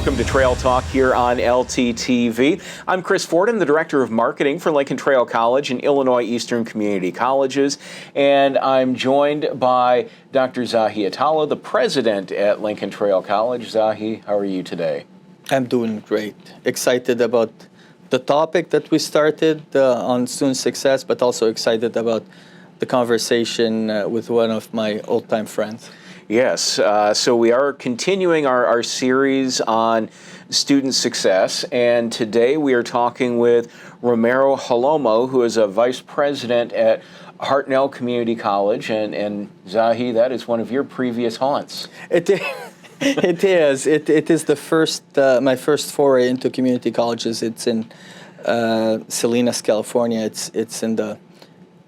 Welcome to Trail Talk here on LTTV. I'm Chris Forde. I'm the Director of Marketing for Lincoln Trail College and Illinois Eastern Community Colleges. And I'm joined by Dr. Zahi Atallah, the President at Lincoln Trail College. Zahi, how are you today? I'm doing great. Excited about the topic that we started on student success, but also excited about the conversation with one of my old-time friends. Yes, so we are continuing our series on student success, and today we are talking with Romero Jalomo, who is a Vice President at Hartnell Community College, and Zahi, that is one of your previous haunts. It is. It is the first, my first foray into community colleges. It's in Salinas, California. It's in the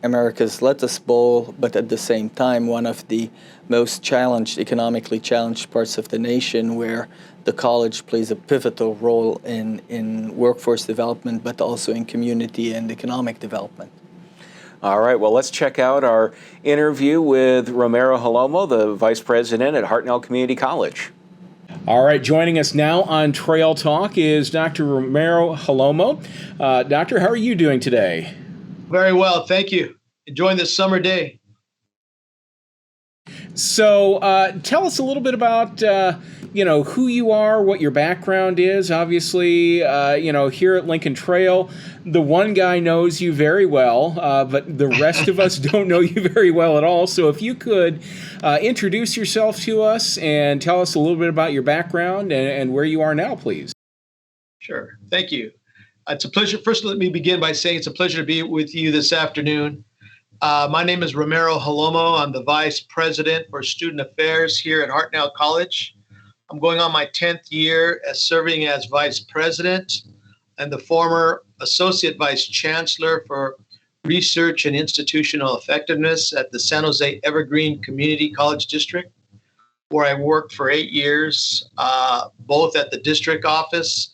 America's Lettuce Bowl, but at the same time, one of the most challenged, economically challenged parts of the nation, where the college plays a pivotal role in workforce development, but also in community and economic development. All right, well, let's check out our interview with Romero Jalomo, the Vice President at Hartnell Community College. All right, joining us now on Trail Talk is Dr. Romero Jalomo. Doctor, how are you doing today? Very well, thank you. Enjoying this summer day. So tell us a little bit about, who you are, what your background is. Obviously, here at Lincoln Trail, the one guy knows you very well, but the rest of us don't know you very well at all. So if you could introduce yourself to us and tell us a little bit about your background and where you are now, please. Sure, thank you. It's a pleasure. First, let me begin by saying it's a pleasure to be with you this afternoon. My name is Romero Jalomo. I'm the Vice President for Student Affairs here at Hartnell College. I'm going on my 10th year as serving as Vice President and the former Associate Vice Chancellor for Research and Institutional Effectiveness at the San Jose Evergreen Community College District, where I worked for 8 years, both at the district office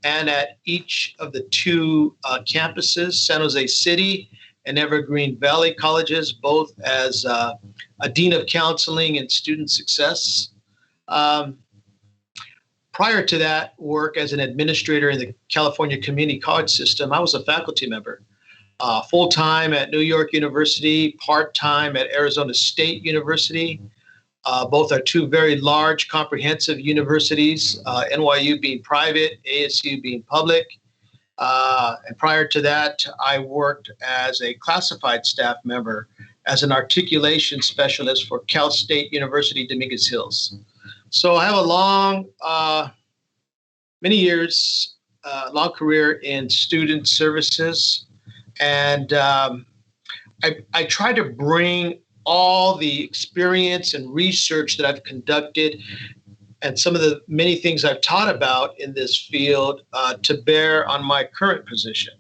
and at each of the two campuses, San Jose City and Evergreen Valley colleges, both as a Dean of Counseling and Student Success. Prior to that work as an administrator in the California Community College System, I was a faculty member, full-time at New York University, part-time at Arizona State University. Both are two very large, comprehensive universities, NYU being private, ASU being public. And prior to that, I worked as a classified staff member as an articulation specialist for Cal State University, Dominguez Hills. So I have a long, many years, long career in student services. And I try to bring all the experience and research that I've conducted and some of the many things I've taught about in this field to bear on my current position.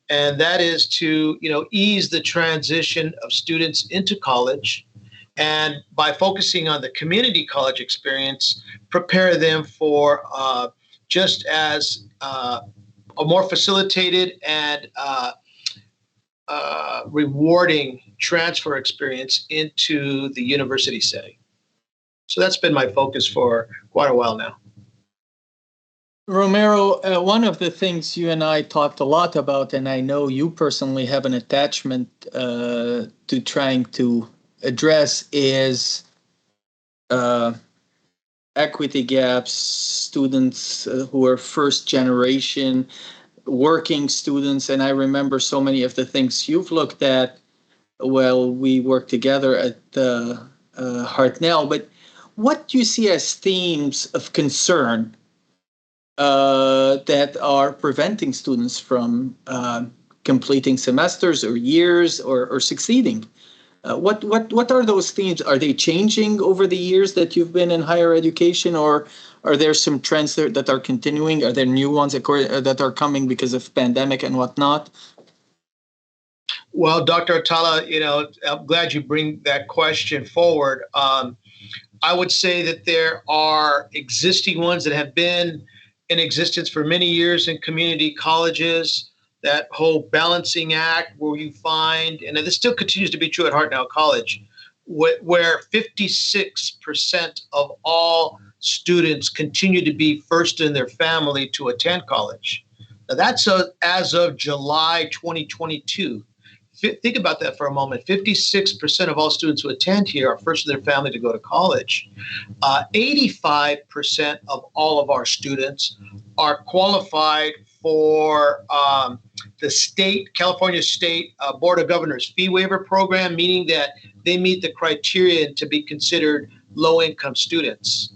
And that is to, ease the transition of students into college, and by focusing on the community college experience, prepare them for just as a more facilitated and rewarding transfer experience into the university setting. So that's been my focus for quite a while now. Romero, one of the things you and I talked a lot about, and I know you personally have an attachment to trying to address, is equity gaps, students who are first generation, working students. And I remember so many of the things you've looked at while we worked together at Hartnell. But what do you see as themes of concern that are preventing students from completing semesters or years or succeeding? What are those themes? Are they changing over the years that you've been in higher education, or are there some trends that are continuing? Are there new ones that are coming because of pandemic and whatnot? Well, Dr. Atallah, I'm glad you bring that question forward. I would say that there are existing ones that have been in existence for many years in community colleges. That whole balancing act where you find, and this still continues to be true at Hartnell College, where 56% of all students continue to be first in their family to attend college. Now, that's as of July 2022. Think about that for a moment. 56% of all students who attend here are first in their family to go to college. 85% of all of our students are qualified for the California State Board of Governors fee waiver program, meaning that they meet the criteria to be considered low-income students.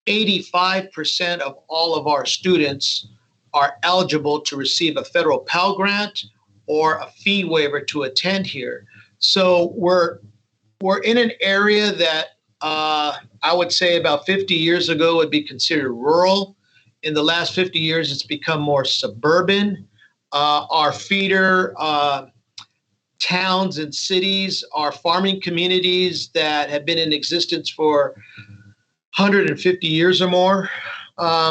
85% of all of our students are eligible to receive a federal Pell Grant or a fee waiver to attend here. So we're in an area that I would say about 50 years ago would be considered rural. In the last 50 years, it's become more suburban. Our feeder towns and cities are farming communities that have been in existence for 150 years or more.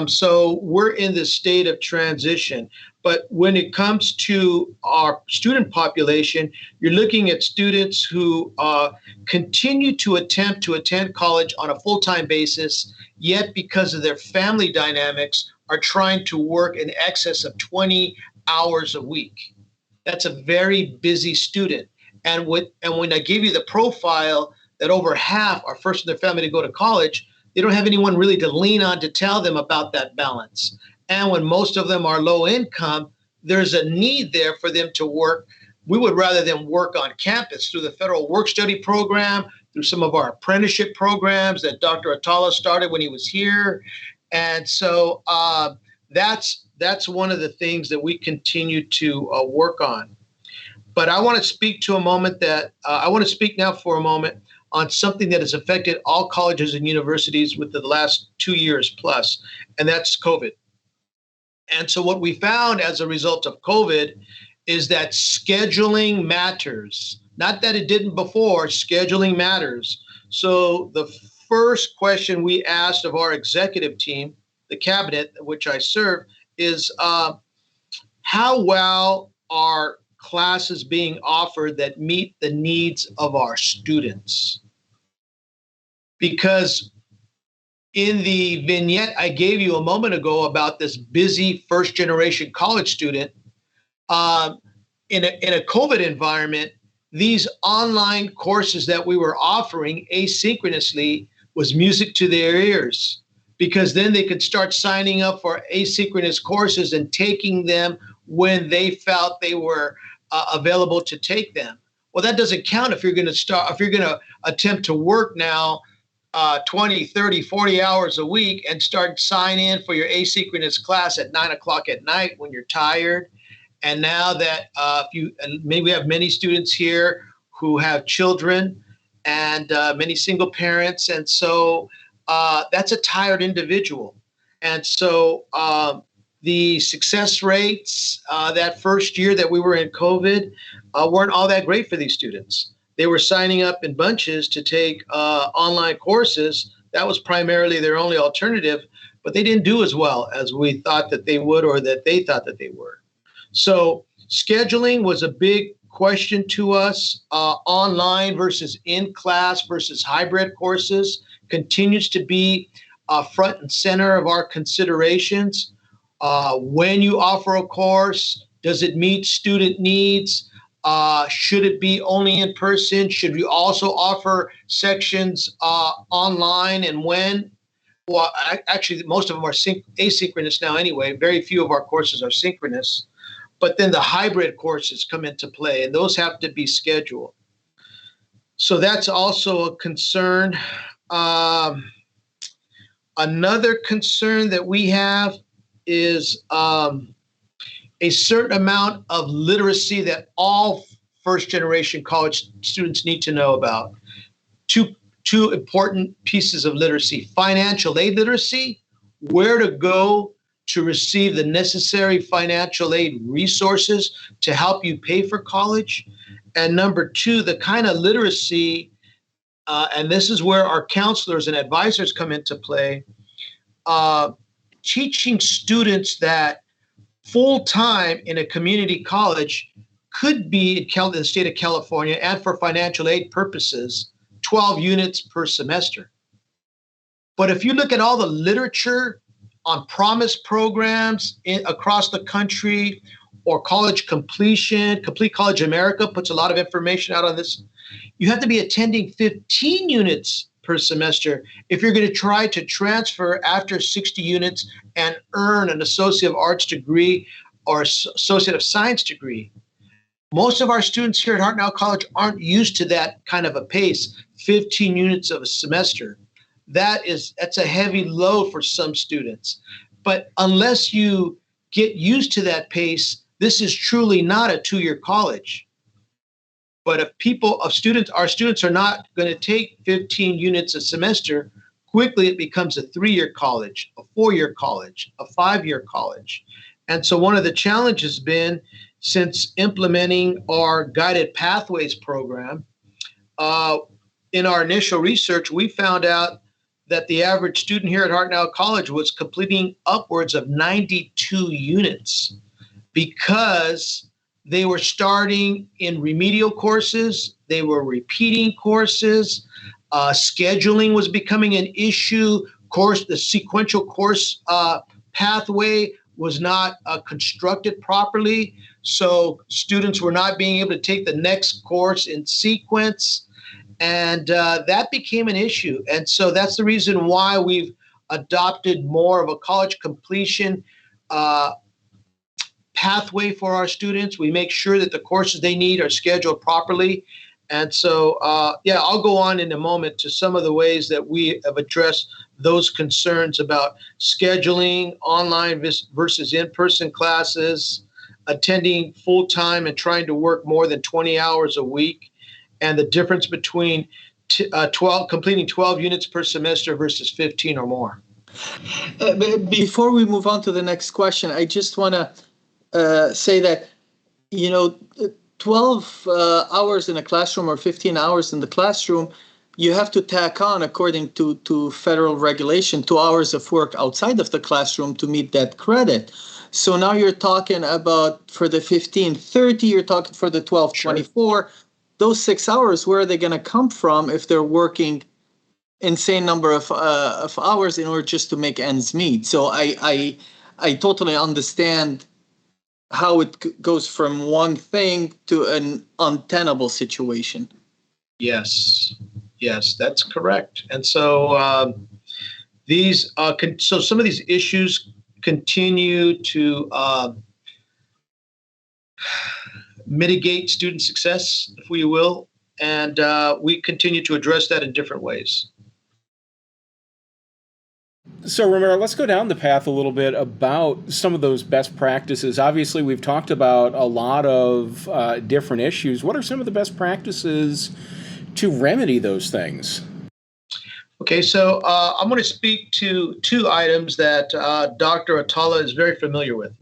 So we're in this state of transition. But when it comes to our student population, you're looking at students who continue to attempt to attend college on a full-time basis, yet because of their family dynamics are trying to work in excess of 20 hours a week. That's a very busy student. And when I give you the profile that over half are first in their family to go to college, they don't have anyone really to lean on to tell them about that balance. And when most of them are low income, there's a need there for them to work. We would rather them work on campus through the federal work-study program, through some of our apprenticeship programs that Dr. Atallah started when he was here. And so that's one of the things that we continue to work on. But I want to speak now for a moment on something that has affected all colleges and universities within the last 2 years plus, and that's COVID. And so what we found as a result of COVID is that scheduling matters. Not that it didn't before, scheduling matters. So the first question we asked of our executive team, the cabinet, which I serve, is how well are classes being offered that meet the needs of our students? Because in the vignette I gave you a moment ago about this busy first generation college student, in a COVID environment, these online courses that we were offering asynchronously was music to their ears, because then they could start signing up for asynchronous courses and taking them when they felt they were available to take them. Well, that doesn't count if you're going to attempt to work now 20, 30, 40 hours a week and start sign in for your asynchronous class at 9 o'clock at night when you're tired. And now that maybe we have many students here who have children and many single parents. And so that's a tired individual. And so the success rates that first year that we were in COVID weren't all that great for these students. They were signing up in bunches to take online courses. That was primarily their only alternative, but they didn't do as well as we thought that they would or that they thought that they were. So scheduling was a big question to us. Online versus in-class versus hybrid courses continues to be front and center of our considerations. When you offer a course, does it meet student needs? Should it be only in person? Should we also offer sections online, and when? Well, actually, most of them are asynchronous now anyway. Very few of our courses are synchronous. But then the hybrid courses come into play, and those have to be scheduled. So that's also a concern. Another concern that we have is a certain amount of literacy that all first-generation college students need to know about. Two important pieces of literacy: financial aid literacy, where to go to receive the necessary financial aid resources to help you pay for college. And number two, the kind of literacy, and this is where our counselors and advisors come into play, teaching students that full-time in a community college could be in the state of California, and for financial aid purposes, 12 units per semester. But if you look at all the literature on promise programs across the country, or college completion, Complete College America puts a lot of information out on this. You have to be attending 15 units per semester if you're going to try to transfer after 60 units and earn an Associate of Arts degree or Associate of Science degree. Most of our students here at Hartnell College aren't used to that kind of a pace, 15 units of a semester. That's a heavy load for some students. But unless you get used to that pace, this is truly not a 2-year college. But if our students are not going to take 15 units a semester, quickly it becomes a 3-year college, a 4-year college, a 5-year college. And so one of the challenges has been, since implementing our guided pathways program, in our initial research, we found out that the average student here at Hartnell College was completing upwards of 92 units because they were starting in remedial courses, they were repeating courses, scheduling was becoming an issue, the sequential course pathway was not constructed properly, so students were not being able to take the next course in sequence, and that became an issue. And so that's the reason why we've adopted more of a college completion pathway for our students. We make sure that the courses they need are scheduled properly. And so, I'll go on in a moment to some of the ways that we have addressed those concerns about scheduling online versus in-person classes, attending full-time and trying to work more than 20 hours a week, and the difference between completing 12 units per semester versus 15 or more. Before we move on to the next question, I just want to say that, 12 hours in a classroom or 15 hours in the classroom, you have to tack on, according to federal regulation, 2 hours of work outside of the classroom to meet that credit. So now you're talking about, for the 15-30, you're talking for the 12-24. Sure. Those 6 hours, where are they going to come from if they're working insane number of hours in order just to make ends meet? So I totally understand how it goes from one thing to an untenable situation. Yes, that's correct. And so so some of these issues continue to mitigate student success, if we will, and we continue to address that in different ways. So, Romero, let's go down the path a little bit about some of those best practices. Obviously, we've talked about a lot of different issues. What are some of the best practices to remedy those things? Okay, so I'm going to speak to 2 items that Dr. Atallah is very familiar with.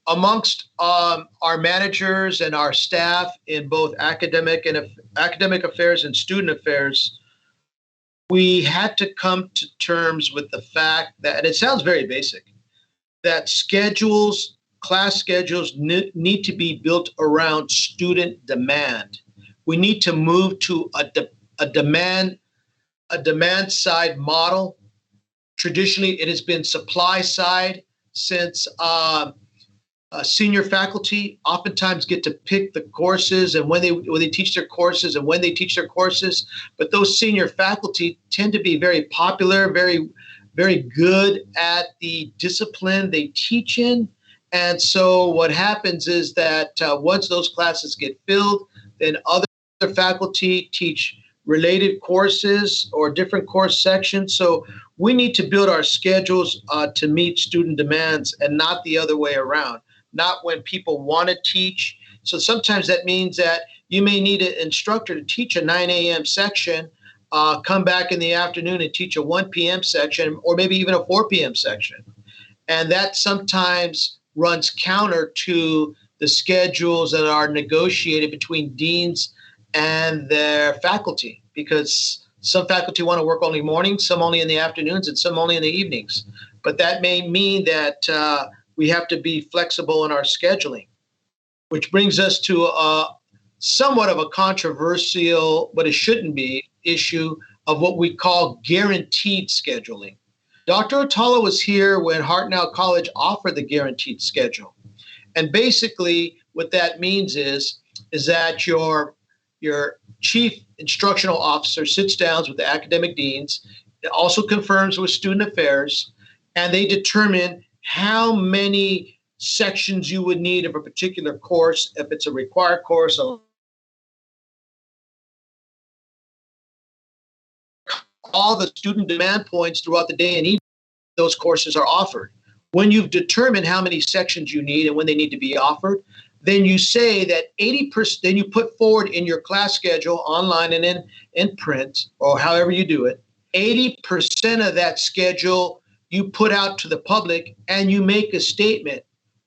Amongst our managers and our staff in both academic affairs and student affairs, we had to come to terms with the fact that, and it sounds very basic, that class schedules need to be built around student demand. We need to move to a demand side model. Traditionally, it has been supply side since senior faculty oftentimes get to pick the courses and when they teach their courses and when they teach their courses. But those senior faculty tend to be very popular, very, very good at the discipline they teach in. And so what happens is that once those classes get filled, then other faculty teach related courses or different course sections. So we need to build our schedules to meet student demands and not the other way around. Not when people want to teach. So sometimes that means that you may need an instructor to teach a 9 a.m. section, come back in the afternoon and teach a 1 p.m. section, or maybe even a 4 p.m. section. And that sometimes runs counter to the schedules that are negotiated between deans and their faculty, because some faculty want to work only mornings, some only in the afternoons, and some only in the evenings. But that may mean that we have to be flexible in our scheduling, which brings us to somewhat of a controversial, but it shouldn't be, issue of what we call guaranteed scheduling. Dr. Atallah was here when Hartnell College offered the guaranteed schedule. And basically what that means is that your chief instructional officer sits down with the academic deans, also confirms with student affairs, and they determine how many sections you would need of a particular course, if it's a required course. All the student demand points throughout the day and evening, those courses are offered. When you've determined how many sections you need and when they need to be offered, then you say that 80%, then you put forward in your class schedule, online and in print, or however you do it, 80% of that schedule you put out to the public, and you make a statement.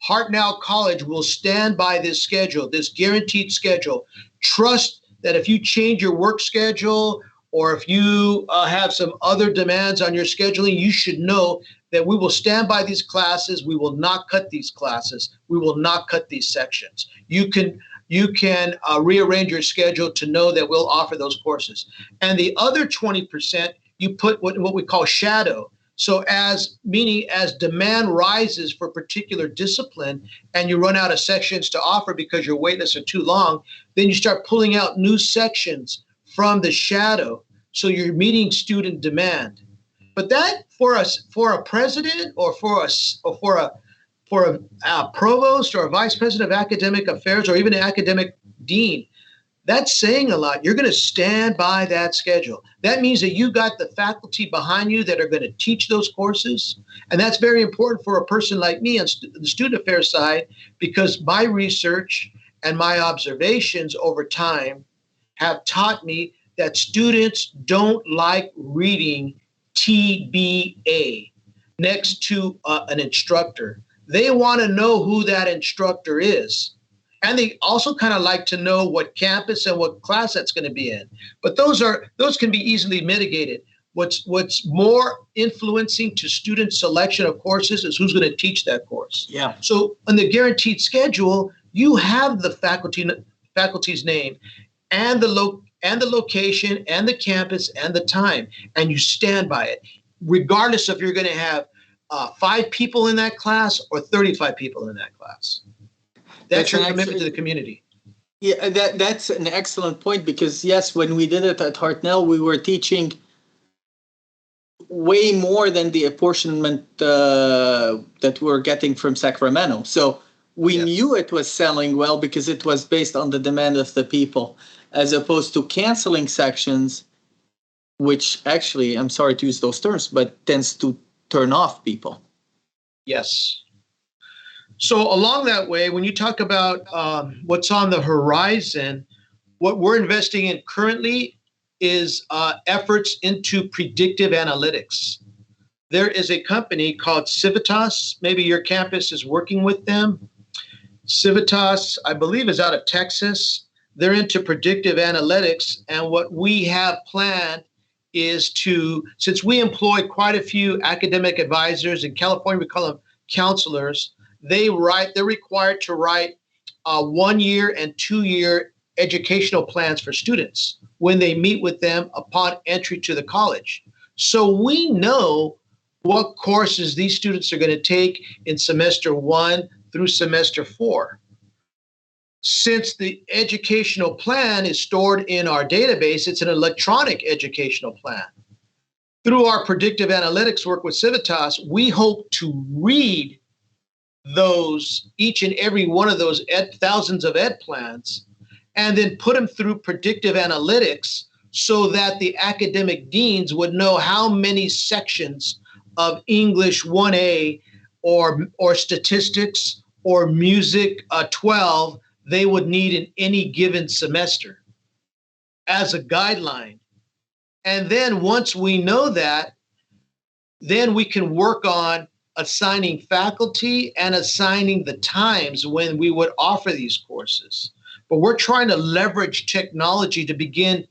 Hartnell College will stand by this schedule, this guaranteed schedule. Trust that if you change your work schedule, or if you have some other demands on your scheduling, you should know that we will stand by these classes. We will not cut these classes. We will not cut these sections. You can rearrange your schedule to know that we'll offer those courses. And the other 20%, you put what we call shadow. So as demand rises for a particular discipline and you run out of sections to offer because your wait lists are too long, then you start pulling out new sections from the shadow. So you're meeting student demand. But that for a president or for a provost or a vice president of academic affairs or even an academic dean, that's saying a lot. You're going to stand by that schedule. That means that you got the faculty behind you that are going to teach those courses. And that's very important for a person like me on the student affairs side, because my research and my observations over time have taught me that students don't like reading TBA next to an instructor. They want to know who that instructor is. And they also kind of like to know what campus and what class that's going to be in. But those can be easily mitigated. What's more influencing to student selection of courses is who's going to teach that course. Yeah. So on the guaranteed schedule, you have the faculty's name and the location and the campus and the time, and you stand by it, regardless if you're going to have 5 people in that class or 35 people in that class. That's your commitment to the community. Yeah, that's an excellent point, because yes, when we did it at Hartnell, we were teaching way more than the apportionment that we were getting from Sacramento. So we knew it was selling well because it was based on the demand of the people, as opposed to canceling sections, which actually, I'm sorry to use those terms, but tends to turn off people. Yes. So along that way, when you talk about what's on the horizon, what we're investing in currently is efforts into predictive analytics. There is a company called Civitas. Maybe your campus is working with them. Civitas, I believe, is out of Texas. They're into predictive analytics. And what we have planned is to, since we employ quite a few academic advisors, in California we call them counselors, they're required to write 1-year and 2-year educational plans for students when they meet with them upon entry to the college. So we know what courses these students are going to take in semester 1 through semester 4. Since the educational plan is stored in our database, it's an electronic educational plan. Through our predictive analytics work with Civitas, we hope to read each and every one of those thousands of ed plans, and then put them through predictive analytics so that the academic deans would know how many sections of English 1A or statistics or music 12 they would need in any given semester as a guideline. And then once we know that, then we can work on assigning faculty and assigning the times when we would offer these courses. But we're trying to leverage technology to begin,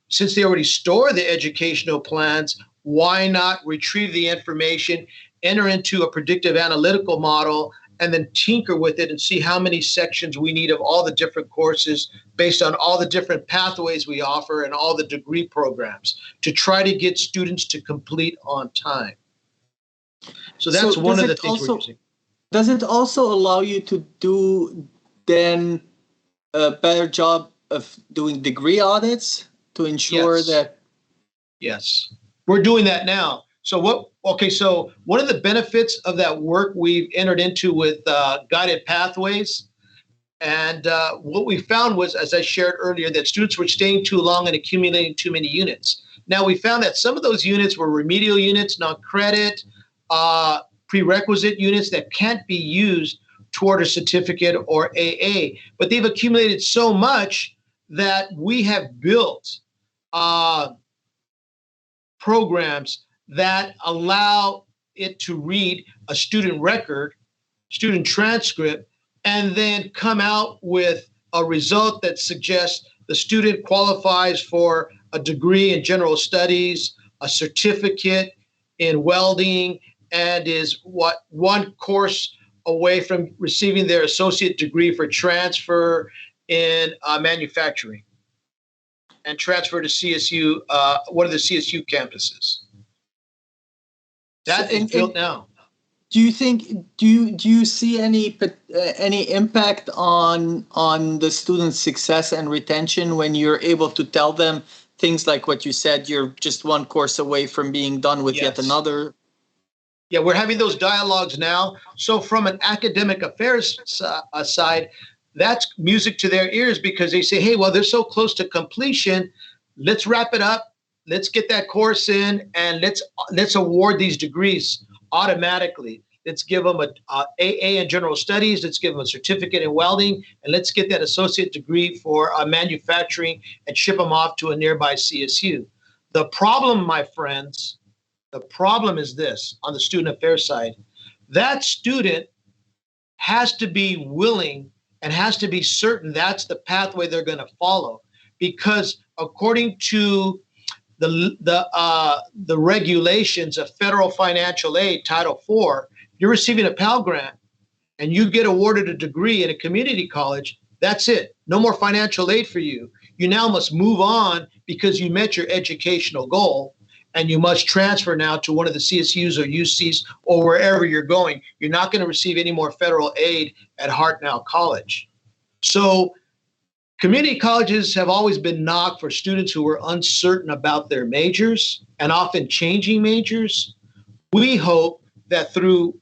since they already store the educational plans, why not retrieve the information, enter into a predictive analytical model, and then tinker with it and see how many sections we need of all the different courses based on all the different pathways we offer and all the degree programs to try to get students to complete on time. So that's one of the things we're using. Does it also allow you to do then a better job of doing degree audits to ensure that? Yes, we're doing that now. So one of the benefits of that work we've entered into with guided pathways, and what we found was, as I shared earlier, that students were staying too long and accumulating too many units. Now we found that some of those units were remedial units, non-credit, prerequisite units that can't be used toward a certificate or AA, but they've accumulated so much that we have built programs that allow it to read a student record, student transcript, and then come out with a result that suggests the student qualifies for a degree in general studies, a certificate in welding, and is one course away from receiving their associate degree for transfer in manufacturing and transfer to CSU, one of the CSU campuses. That is built now. Do you see any impact on the students' success and retention when you're able to tell them things like what you said, you're just one course away from being done with yet another? Yeah, we're having those dialogues now. So from an academic affairs side, that's music to their ears because they say, hey, well, they're so close to completion. Let's wrap it up. Let's get that course in and let's award these degrees automatically. Let's give them a AA in general studies. Let's give them a certificate in welding, and let's get that associate degree for manufacturing and ship them off to a nearby CSU. The problem, my friends, is this on the student affairs side. That student has to be willing and has to be certain that's the pathway they're going to follow, because according to the regulations of federal financial aid, Title IV, you're receiving a Pell Grant and you get awarded a degree in a community college, that's it. No more financial aid for you. You now must move on because you met your educational goal, and you must transfer now to one of the CSUs or UCs or wherever you're going. You're not going to receive any more federal aid at Hartnell College. So community colleges have always been knocked for students who were uncertain about their majors and often changing majors. We hope that through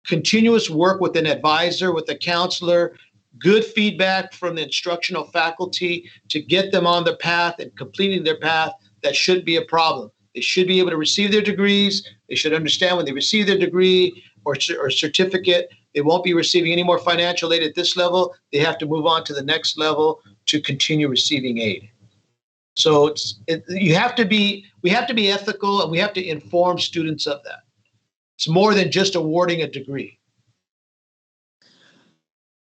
continuous work with an advisor, with a counselor, good feedback from the instructional faculty to get them on the path and completing their path, that should be a problem. They should be able to receive their degrees. They should understand when they receive their degree or certificate, they won't be receiving any more financial aid at this level. They have to move on to the next level to continue receiving aid. So we have to be ethical, and we have to inform students of that. It's more than just awarding a degree.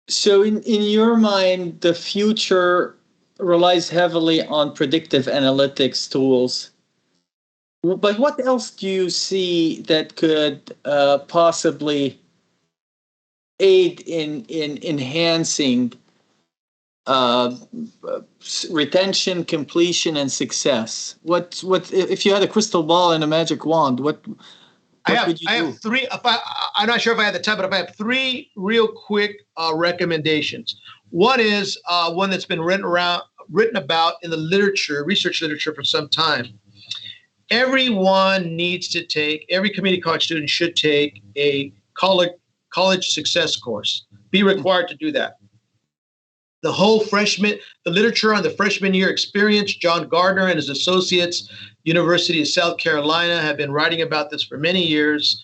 So in your mind, the future relies heavily on predictive analytics tools. But what else do you see that could possibly aid in enhancing retention, completion, and success? What if you had a crystal ball and a magic wand? What I have three. I'm not sure if I have the time, but if I have three real quick recommendations. One is one that's been written about in the literature, research literature, for some time. Everyone needs to take. Every community college student should take a college success course. Be required to do that. The literature on the freshman year experience, John Gardner and his associates, University of South Carolina, have been writing about this for many years,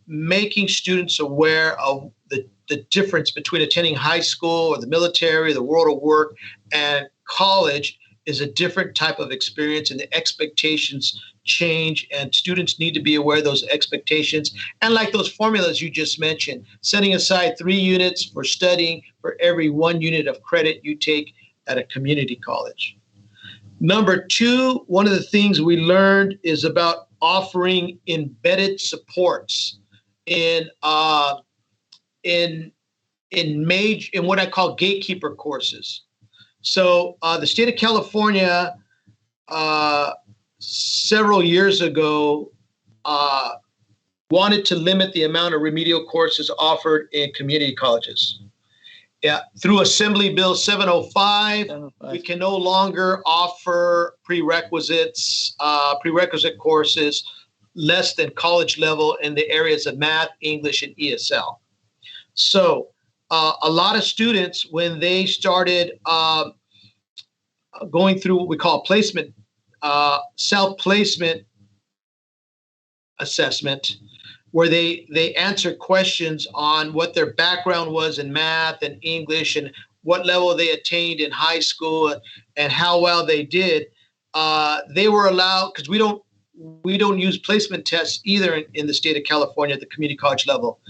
making students aware of the difference between attending high school or the military, the world of work, and college is a different type of experience, and the expectations change, and students need to be aware of those expectations. And like those formulas you just mentioned, setting aside 3 units for studying for every 1 unit of credit you take at a community college. Number 2, one of the things we learned is about offering embedded supports in in what I call gatekeeper courses. So the state of California several years ago wanted to limit the amount of remedial courses offered in community colleges. Yeah, through Assembly Bill 705, we can no longer offer prerequisite courses less than college level in the areas of math, English, and ESL. So a lot of students, when they started going through what we call placement, self-placement assessment, where they answered questions on what their background was in math and English and what level they attained in high school and how well they did. They were allowed, because we don't use placement tests either in the state of California at the community college level.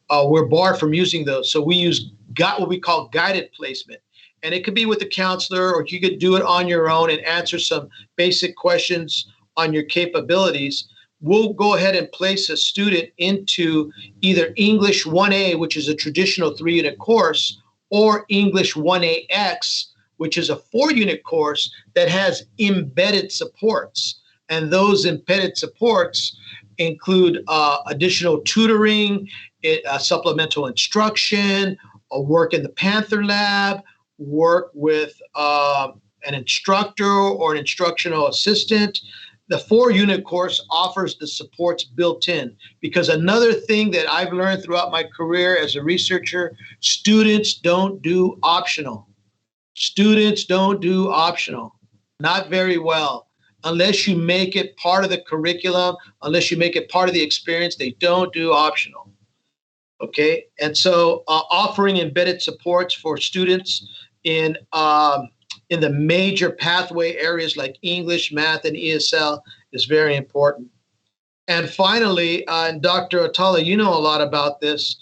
We're barred from using those. So we use what we call guided placement. And it could be with a counselor, or you could do it on your own and answer some basic questions on your capabilities. We'll go ahead and place a student into either English 1A, which is a traditional 3-unit course, or English 1AX, which is a 4-unit course that has embedded supports. And those embedded supports include additional tutoring, supplemental instruction, work in the Panther Lab, work with an instructor or an instructional assistant. The 4-unit course offers the supports built in, because another thing that I've learned throughout my career as a researcher, students don't do optional. Students don't do optional, not very well. Unless you make it part of the curriculum, unless you make it part of the experience, they don't do optional. Okay, and so offering embedded supports for students in the major pathway areas like English, math, and ESL is very important. And finally, and Dr. Atallah, you know a lot about this,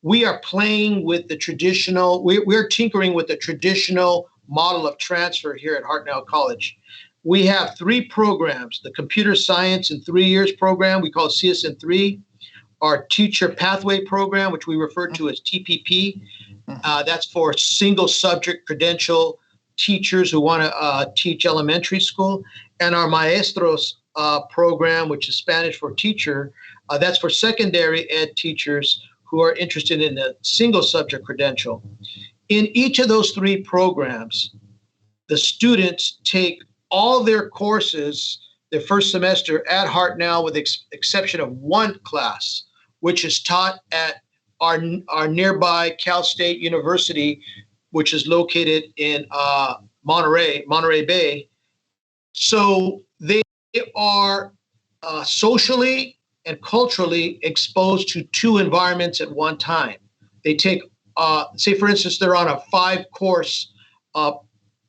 we are playing with the traditional, we're tinkering with the traditional model of transfer here at Hartnell College. We have 3 programs: the computer science in 3 years program, we call CSN3, our teacher pathway program, which we refer to as TPP. That's for single subject credential teachers who want to teach elementary school. And our Maestros program, which is Spanish for teacher, that's for secondary ed teachers who are interested in a single subject credential. In each of those 3 programs, the students take all their courses their first semester at Hartnell, with exception of 1 class, which is taught at our nearby Cal State University, which is located in Monterey Bay. So they are socially and culturally exposed to 2 environments at one time. They take, say for instance, they're on a 5-course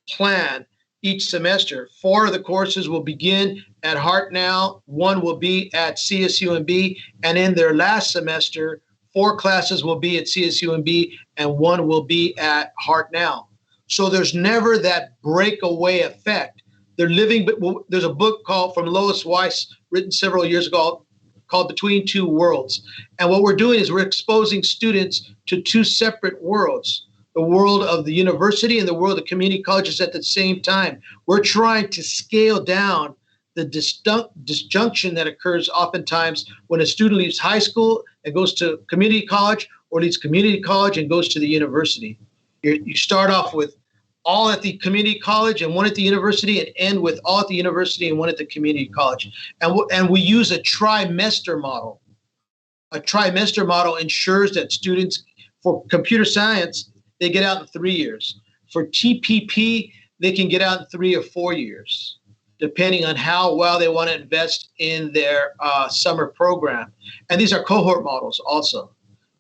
plan each semester. 4 of the courses will begin at Hartnell, 1 will be at CSUMB, and in their last semester, 4 classes will be at CSUMB and 1 will be at Hartnell. So there's never that breakaway effect. They're living, there's a book called from Lois Weiss, written several years ago, called Between Two Worlds. And what we're doing is we're exposing students to 2 separate worlds, the world of the university and the world of community colleges at the same time. We're trying to scale down the disjunction that occurs oftentimes when a student leaves high school and goes to community college, or leaves community college and goes to the university. You start off with all at the community college and 1 at the university, and end with all at the university and 1 at the community college. And we use a trimester model. A trimester model ensures that students, for computer science, they get out in 3 years. For TPP, they can get out in 3 or 4 years, depending on how well they want to invest in their summer program. And these are cohort models also.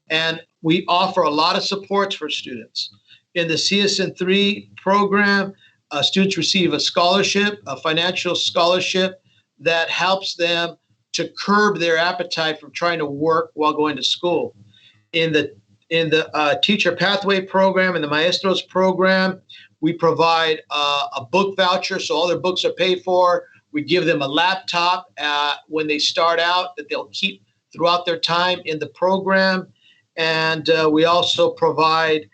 And we offer a lot of supports for students. In the CSN3 program, students receive a scholarship, a financial scholarship that helps them to curb their appetite from trying to work while going to school. In the teacher pathway program, in the Maestros program, we provide a book voucher, so all their books are paid for. We give them a laptop when they start out that they'll keep throughout their time in the program. and we also provide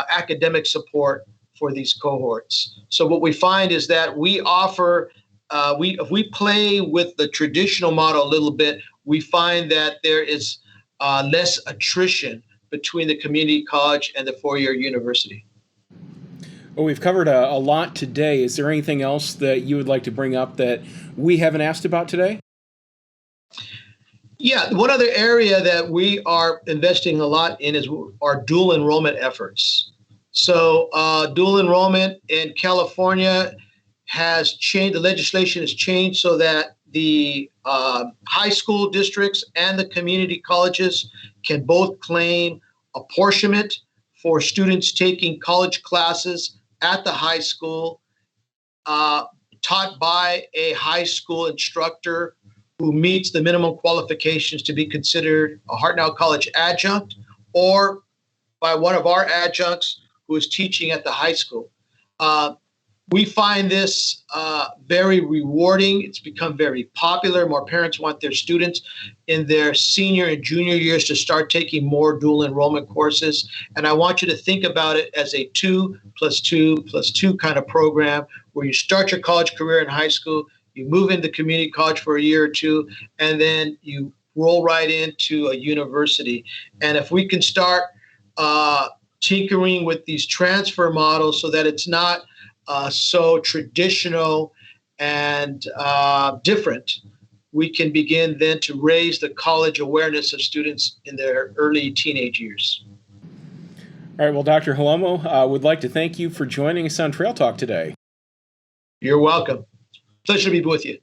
academic support for these cohorts. So what we find is that we offer, if we play with the traditional model a little bit, we find that there is less attrition between the community college and the four-year university. Well, we've covered a lot today. Is there anything else that you would like to bring up that we haven't asked about today? Yeah, one other area that we are investing a lot in is our dual enrollment efforts. So dual enrollment in California has changed, the legislation has changed so that the high school districts and the community colleges can both claim apportionment for students taking college classes at the high school, taught by a high school instructor who meets the minimum qualifications to be considered a Hartnell College adjunct, or by one of our adjuncts who is teaching at the high school. We find this very rewarding. It's become very popular. More parents want their students in their senior and junior years to start taking more dual enrollment courses. And I want you to think about it as a 2+2+2 kind of program where you start your college career in high school, you move into community college for a year or two, and then you roll right into a university. And if we can start tinkering with these transfer models so that it's not so traditional and different, we can begin then to raise the college awareness of students in their early teenage years. All right, well, Dr. Jalomo, would like to thank you for joining us on Trail Talk today. You're welcome. Pleasure to be with you.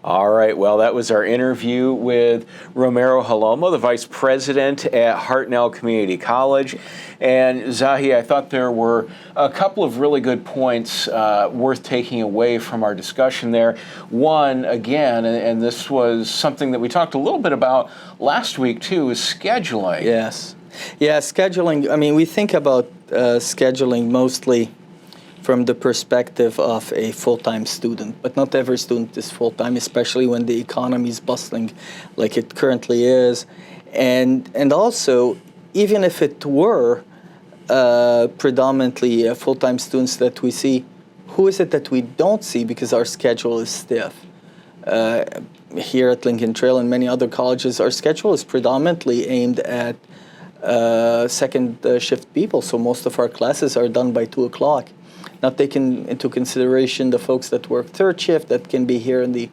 All right, well, that was our interview with Romero Jalomo, the Vice President at Hartnell Community College. And Zahi, I thought there were a couple of really good points worth taking away from our discussion there. One, again, and this was something that we talked a little bit about last week too, is scheduling. Yes. Yeah, scheduling. I mean, we think about scheduling mostly from the perspective of a full-time student, but not every student is full-time, especially when the economy is bustling like it currently is. And also, even if it were predominantly full-time students that we see, who is it that we don't see because our schedule is stiff? Here at Lincoln Trail and many other colleges, our schedule is predominantly aimed at second shift people, so most of our classes are done by 2 o'clock. Not taking into consideration the folks that work third shift that can be here in the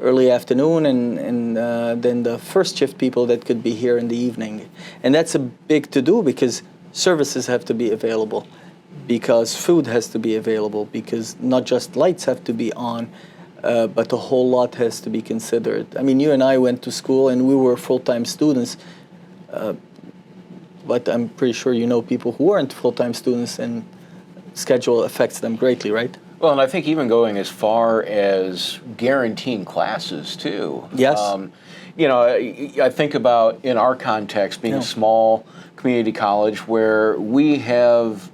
early afternoon, and then the first shift people that could be here in the evening. And that's a big to-do because services have to be available, because food has to be available, because not just lights have to be on, but a whole lot has to be considered. I mean, you and I went to school and we were full-time students, but I'm pretty sure you know people who weren't full-time students, and schedule affects them greatly, right? Well, and I think even going as far as guaranteeing classes too. Yes. You know, I think about in our context being a small community college where we have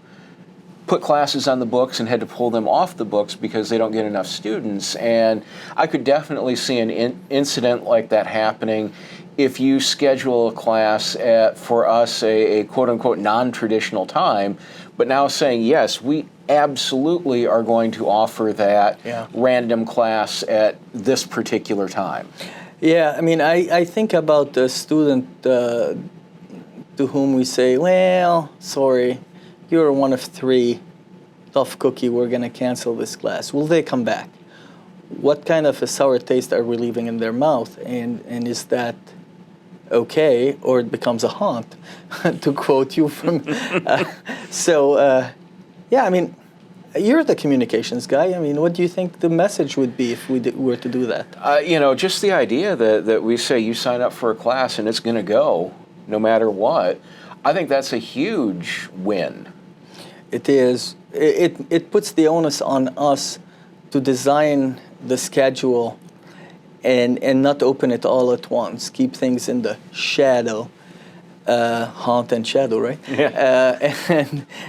put classes on the books and had to pull them off the books because they don't get enough students. And I could definitely see an incident like that happening if you schedule a class at, for us, a quote-unquote non-traditional time, but now saying, yes, we absolutely are going to offer that random class at this particular time. Yeah, I mean, I think about the student to whom we say, well, sorry, you're one of 3, tough cookie, we're going to cancel this class. Will they come back? What kind of a sour taste are we leaving in their mouth? And is that okay, or it becomes a haunt, to quote you from. Yeah, I mean, you're the communications guy. I mean, what do you think the message would be if we were to do that? You know, just the idea that we say you sign up for a class and it's going to go no matter what, I think that's a huge win. It is. It puts the onus on us to design the schedule and not open it all at once. Keep things in the shadow, haunt and shadow, right? Yeah.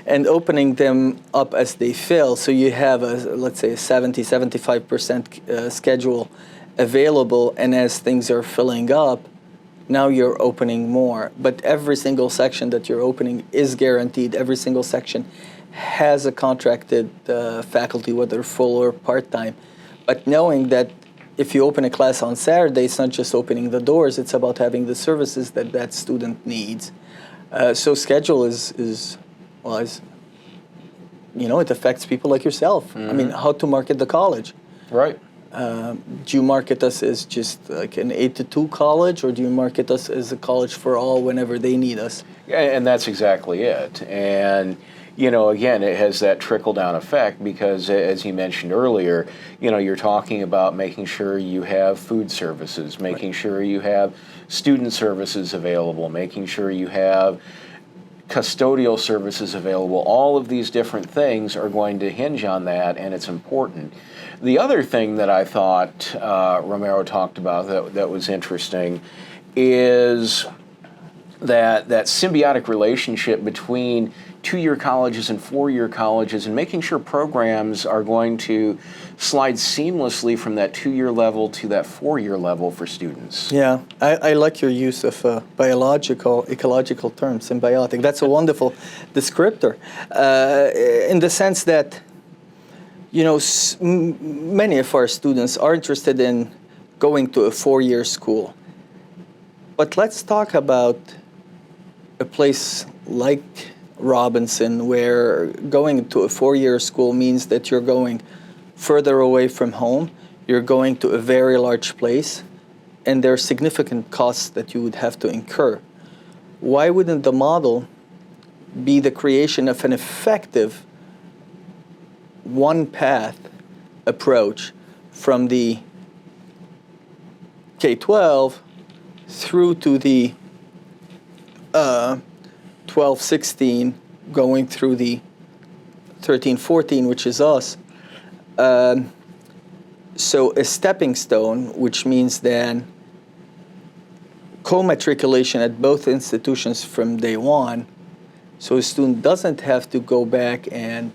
And opening them up as they fill. So you have, let's say, a 70-75% schedule available, and as things are filling up, Now you're opening more, but every single section that you're opening is guaranteed. Every single section has a contracted faculty, whether full or part-time. But knowing that if you open a class on Saturday, it's not just opening the doors, it's about having the services that that student needs. So schedule is it affects people like yourself. I mean, how to market the college. Right. Do you market us as just like an 8 to 2 college, or do you market us as a college for all whenever they need us? Yeah, and that's exactly it. And, again, it has that trickle-down effect because, as you mentioned earlier, you're talking about making sure you have food services, making sure you have student services available, making sure you have custodial services available. All of these different things are going to hinge on that, and it's important. The other thing that I thought Romero talked about that was interesting is that symbiotic relationship between 2-year colleges and 4-year colleges, and making sure programs are going to slide seamlessly from that 2-year level to that 4-year level for students. Yeah, I like your use of ecological term, symbiotic. That's a wonderful descriptor, in the sense that, many of our students are interested in going to a 4-year school. But let's talk about a place like Robinson, where going to a 4-year school means that you're going further away from home, you're going to a very large place, and there are significant costs that you would have to incur. Why wouldn't the model be the creation of an effective one-path approach from the K-12 through to the 12-16, going through the 13-14, which is us. So a stepping stone, which means then co-matriculation at both institutions from day one, so a student doesn't have to go back and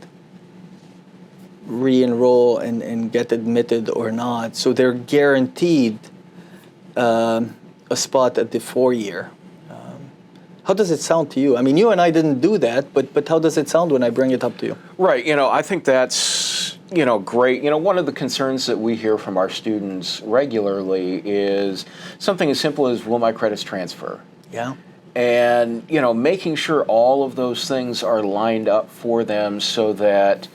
re-enroll and get admitted or not. So they're guaranteed a spot at the 4-year. How does it sound to you? I mean, you and I didn't do that, but how does it sound when I bring it up to you? Right. I think that's, great. One of the concerns that we hear from our students regularly is something as simple as, will my credits transfer? Yeah. And, making sure all of those things are lined up for them so that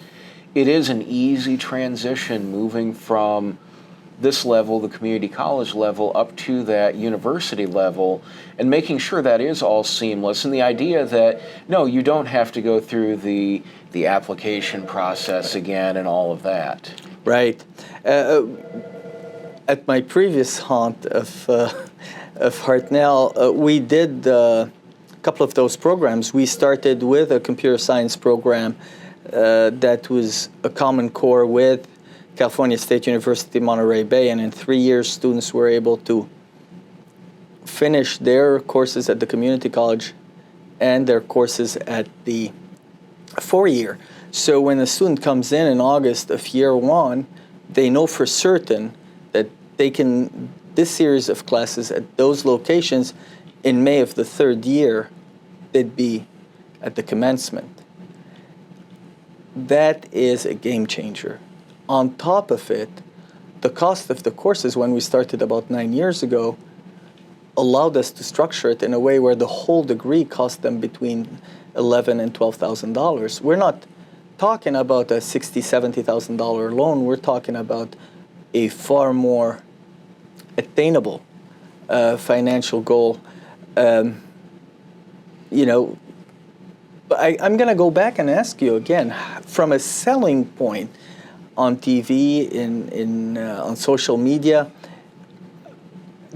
it is an easy transition moving from this level, the community college level, up to that university level, and making sure that is all seamless. And the idea that, no, you don't have to go through the application process again and all of that. Right. At my previous haunt of Hartnell, we did a couple of those programs. We started with a computer science program that was a common core with California State University, Monterey Bay, and in 3 years, students were able to finish their courses at the community college and their courses at the 4-year. So when a student comes in August of year 1, they know for certain that they can, this series of classes at those locations, in May of the 3rd year, they'd be at the commencement. That is a game changer. On top of it, the cost of the courses when we started about 9 years ago allowed us to structure it in a way where the whole degree cost them between $11,000 and $12,000. We're not talking about a $60,000, $70,000 loan. We're talking about a far more attainable financial goal. I'm going to go back and ask you again, from a selling point, on TV, on social media,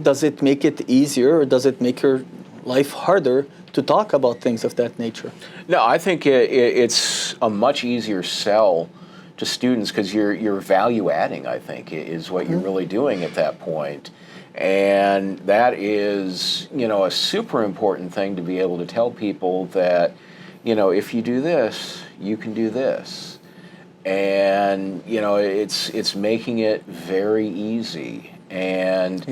does it make it easier, or does it make your life harder to talk about things of that nature? No, I think it's a much easier sell to students because you're value adding, I think, is what you're really doing at that point. And that is, a super important thing to be able to tell people that, if you do this, you can do this. And it's making it very easy. And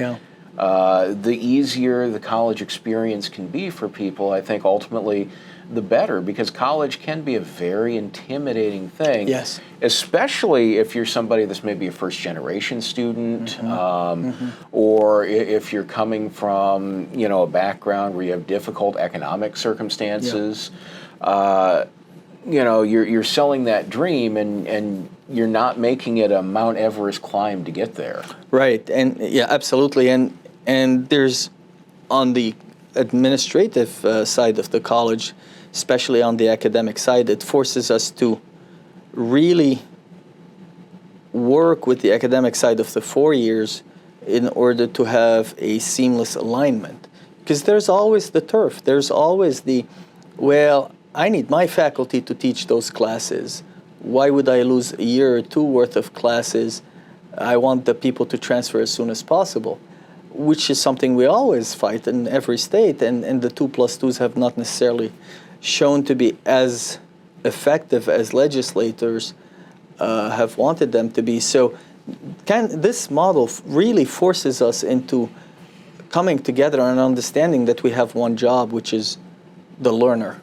the easier the college experience can be for people, I think ultimately the better, because college can be a very intimidating thing. Yes. Especially if you're somebody that's maybe a first-generation student, or if you're coming from, a background where you have difficult economic circumstances. You're selling that dream, and you're not making it a Mount Everest climb to get there. Right, and yeah, absolutely, and there's, on the administrative side of the college, especially on the academic side, it forces us to really work with the academic side of the 4 years in order to have a seamless alignment. Because there's always the turf. There's always well, I need my faculty to teach those classes. Why would I lose a year or two worth of classes? I want the people to transfer as soon as possible, which is something we always fight in every state, and the 2+2s have not necessarily shown to be as effective as legislators have wanted them to be. So this model really forces us into coming together and understanding that we have one job, which is the learner.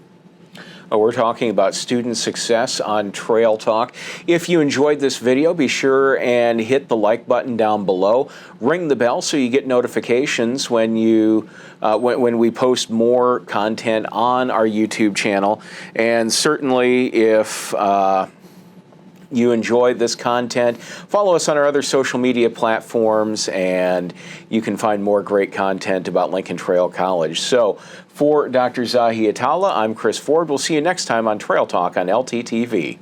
We're talking about student success on Trail Talk. If you enjoyed this video, be sure and hit the like button down below. Ring the bell so you get notifications when when we post more content on our YouTube channel. And certainly, if you enjoy this content, follow us on our other social media platforms, and you can find more great content about Lincoln Trail College. So, for Dr. Zahi Atallah, I'm Chris Forde. We'll see you next time on Trail Talk on LTTV.